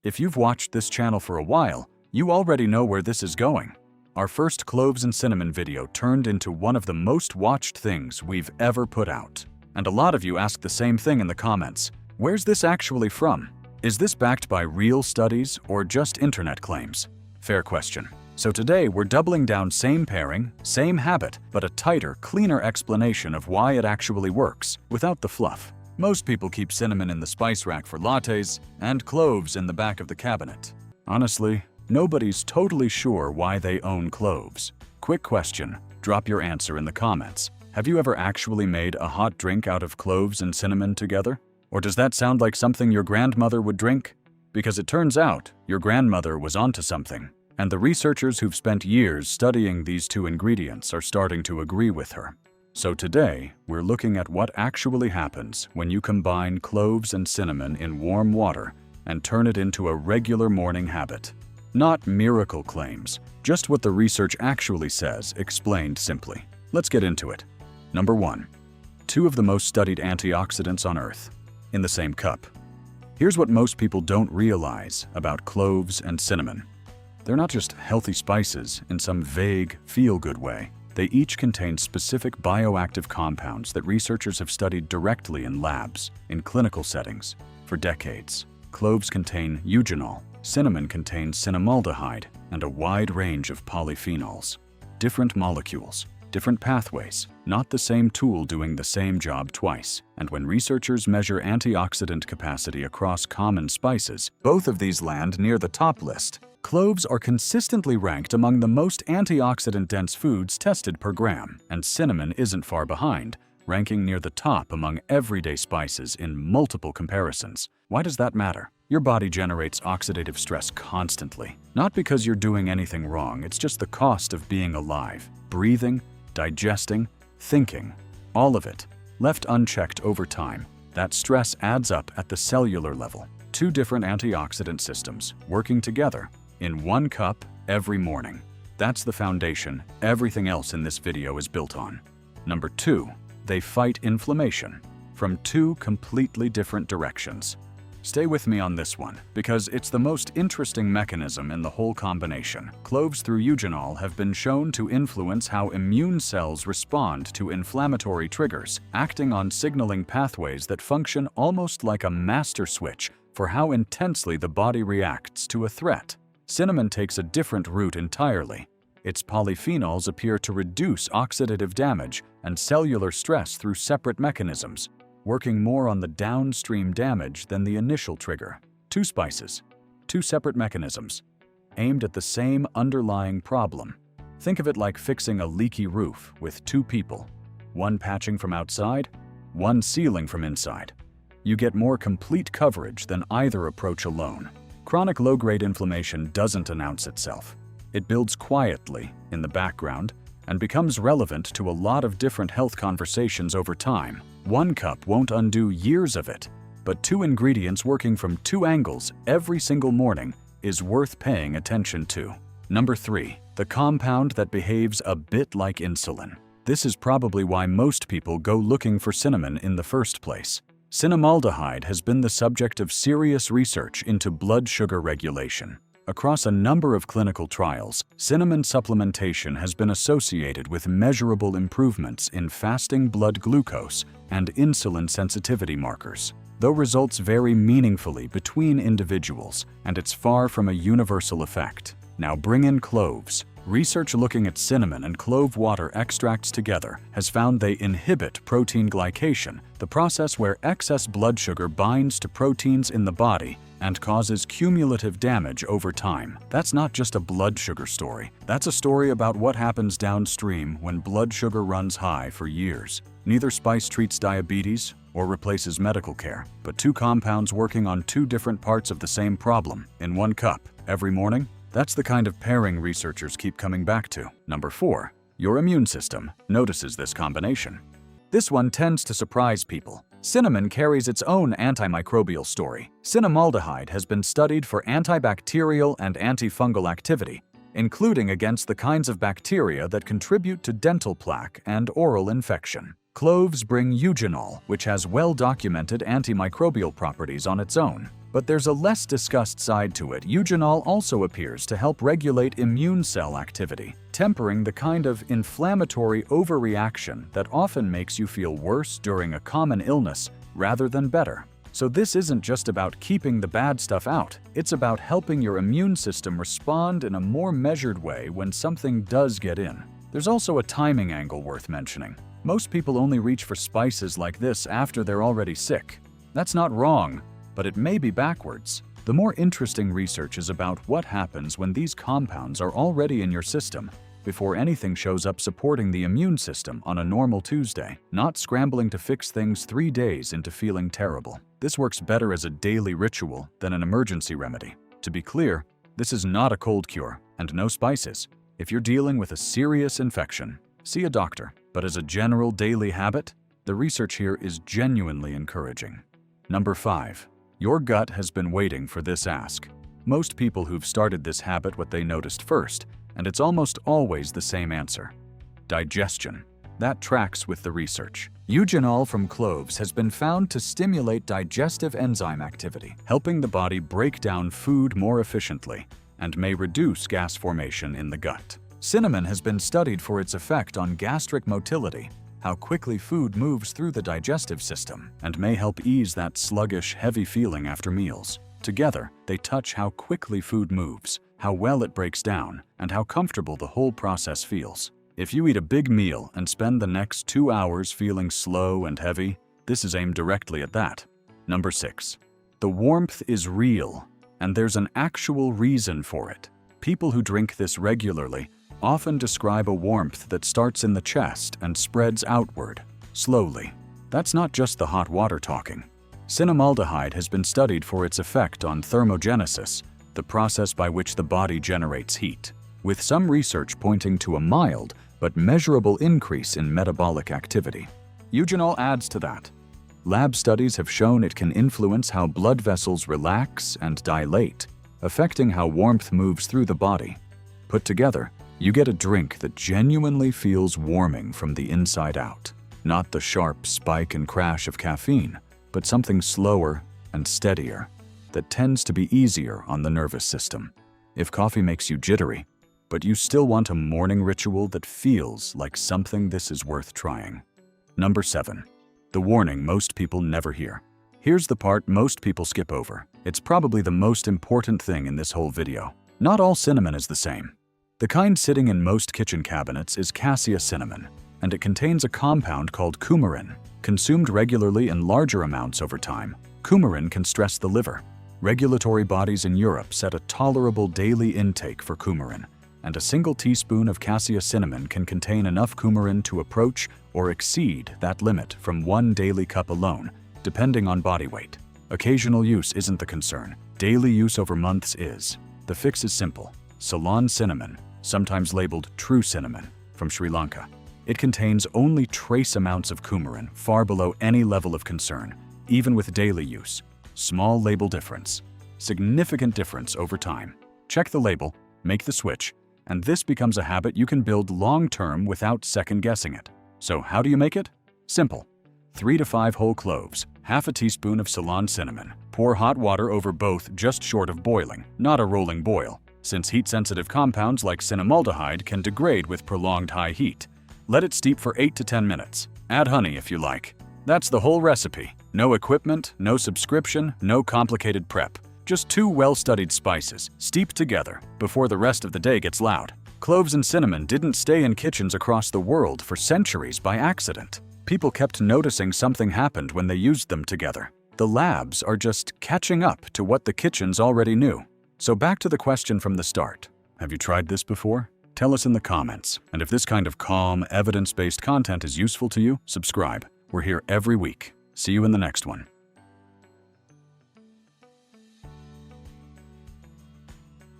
If you've watched this channel for a while, you already know where this is going. Our first cloves and cinnamon video turned into one of the most watched things we've ever put out. And a lot of you asked the same thing in the comments. Where's this actually from? Is this backed by real studies or just internet claims? Fair question. So today we're doubling down, same pairing, same habit, but a tighter, cleaner explanation of why it actually works, without the fluff. Most people keep cinnamon in the spice rack for lattes and cloves in the back of the cabinet. Honestly, nobody's totally sure why they own cloves. Quick question, drop your answer in the comments. Have you ever actually made a hot drink out of cloves and cinnamon together? Or does that sound like something your grandmother would drink? Because it turns out your grandmother was onto something, and the researchers who've spent years studying these two ingredients are starting to agree with her. So today, we're looking at what actually happens when you combine cloves and cinnamon in warm water and turn it into a regular morning habit. Not miracle claims, just what the research actually says, explained simply. Let's get into it. Number 1. 2 of the most studied antioxidants on Earth, in the same cup. Here's what most people don't realize about cloves and cinnamon. They're not just healthy spices in some vague, feel-good way. They each contain specific bioactive compounds that researchers have studied directly in labs, in clinical settings, for decades. Cloves contain eugenol, cinnamon contains cinnamaldehyde, and a wide range of polyphenols. Different molecules, different pathways, not the same tool doing the same job twice. And when researchers measure antioxidant capacity across common spices, both of these land near the top list. Cloves are consistently ranked among the most antioxidant-dense foods tested per gram, and cinnamon isn't far behind, ranking near the top among everyday spices in multiple comparisons. Why does that matter? Your body generates oxidative stress constantly. Not because you're doing anything wrong, it's just the cost of being alive. Breathing, digesting, thinking, all of it. Left unchecked over time, that stress adds up at the cellular level. 2 different antioxidant systems working together in 1 cup every morning. That's the foundation everything else in this video is built on. Number 2, they fight inflammation from 2 completely different directions. Stay with me on this one, because it's the most interesting mechanism in the whole combination. Cloves through eugenol have been shown to influence how immune cells respond to inflammatory triggers, acting on signaling pathways that function almost like a master switch for how intensely the body reacts to a threat. Cinnamon takes a different route entirely. Its polyphenols appear to reduce oxidative damage and cellular stress through separate mechanisms, working more on the downstream damage than the initial trigger. 2 spices, 2 separate mechanisms, aimed at the same underlying problem. Think of it like fixing a leaky roof with 2 people, one patching from outside, one sealing from inside. You get more complete coverage than either approach alone. Chronic low-grade inflammation doesn't announce itself. It builds quietly in the background and becomes relevant to a lot of different health conversations over time. 1 cup won't undo years of it, but 2 ingredients working from 2 angles every single morning is worth paying attention to. Number 3, the compound that behaves a bit like insulin. This is probably why most people go looking for cinnamon in the first place. Cinnamaldehyde has been the subject of serious research into blood sugar regulation. Across a number of clinical trials, cinnamon supplementation has been associated with measurable improvements in fasting blood glucose and insulin sensitivity markers. Though results vary meaningfully between individuals, and it's far from a universal effect. Now bring in cloves. Research looking at cinnamon and clove water extracts together has found they inhibit protein glycation, the process where excess blood sugar binds to proteins in the body and causes cumulative damage over time. That's not just a blood sugar story. That's a story about what happens downstream when blood sugar runs high for years. Neither spice treats diabetes or replaces medical care, but 2 compounds working on 2 different parts of the same problem in 1 cup every morning. That's the kind of pairing researchers keep coming back to. Number 4, your immune system notices this combination. This one tends to surprise people. Cinnamon carries its own antimicrobial story. Cinnamaldehyde has been studied for antibacterial and antifungal activity, including against the kinds of bacteria that contribute to dental plaque and oral infection. Cloves bring eugenol, which has well-documented antimicrobial properties on its own. But there's a less discussed side to it. Eugenol also appears to help regulate immune cell activity, tempering the kind of inflammatory overreaction that often makes you feel worse during a common illness rather than better. So this isn't just about keeping the bad stuff out, it's about helping your immune system respond in a more measured way when something does get in. There's also a timing angle worth mentioning. Most people only reach for spices like this after they're already sick. That's not wrong, but it may be backwards. The more interesting research is about what happens when these compounds are already in your system before anything shows up supporting the immune system on a normal Tuesday, not scrambling to fix things 3 days into feeling terrible. This works better as a daily ritual than an emergency remedy. To be clear, this is not a cold cure and no spices. If you're dealing with a serious infection, see a doctor. But as a general daily habit, the research here is genuinely encouraging. Number 5. Your gut has been waiting for this ask. Most people who've started this habit what they noticed first, and it's almost always the same answer. Digestion. That tracks with the research. Eugenol from cloves has been found to stimulate digestive enzyme activity, helping the body break down food more efficiently, and may reduce gas formation in the gut. Cinnamon has been studied for its effect on gastric motility, how quickly food moves through the digestive system, and may help ease that sluggish, heavy feeling after meals. Together, they touch how quickly food moves, how well it breaks down, and how comfortable the whole process feels. If you eat a big meal and spend the next 2 hours feeling slow and heavy, this is aimed directly at that. Number 6. The warmth is real, and there's an actual reason for it. People who drink this regularly often describe a warmth that starts in the chest and spreads outward, slowly. That's not just the hot water talking. Cinnamaldehyde has been studied for its effect on thermogenesis, the process by which the body generates heat, with some research pointing to a mild but measurable increase in metabolic activity. Eugenol adds to that. Lab studies have shown it can influence how blood vessels relax and dilate, affecting how warmth moves through the body. Put together, you get a drink that genuinely feels warming from the inside out. Not the sharp spike and crash of caffeine, but something slower and steadier that tends to be easier on the nervous system. If coffee makes you jittery, but you still want a morning ritual that feels like something, this is worth trying. Number 7. The warning most people never hear. Here's the part most people skip over. It's probably the most important thing in this whole video. Not all cinnamon is the same. The kind sitting in most kitchen cabinets is cassia cinnamon, and it contains a compound called coumarin. Consumed regularly in larger amounts over time, coumarin can stress the liver. Regulatory bodies in Europe set a tolerable daily intake for coumarin, and a single teaspoon of cassia cinnamon can contain enough coumarin to approach or exceed that limit from 1 daily cup alone, depending on body weight. Occasional use isn't the concern. Daily use over months is. The fix is simple. Ceylon cinnamon, sometimes labeled true cinnamon, from Sri Lanka. It contains only trace amounts of coumarin, far below any level of concern, even with daily use. Small label difference. Significant difference over time. Check the label, make the switch, and this becomes a habit you can build long-term without second-guessing it. So how do you make it? Simple. 3 to 5 whole cloves, half a teaspoon of Ceylon cinnamon. Pour hot water over both just short of boiling, not a rolling boil, since heat-sensitive compounds like cinnamaldehyde can degrade with prolonged high heat. Let it steep for 8 to 10 minutes. Add honey if you like. That's the whole recipe. No equipment, no subscription, no complicated prep. Just 2 well-studied spices, steeped together, before the rest of the day gets loud. Cloves and cinnamon didn't stay in kitchens across the world for centuries by accident. People kept noticing something happened when they used them together. The labs are just catching up to what the kitchens already knew. So back to the question from the start. Have you tried this before? Tell us in the comments. And if this kind of calm, evidence-based content is useful to you, subscribe. We're here every week. See you in the next one.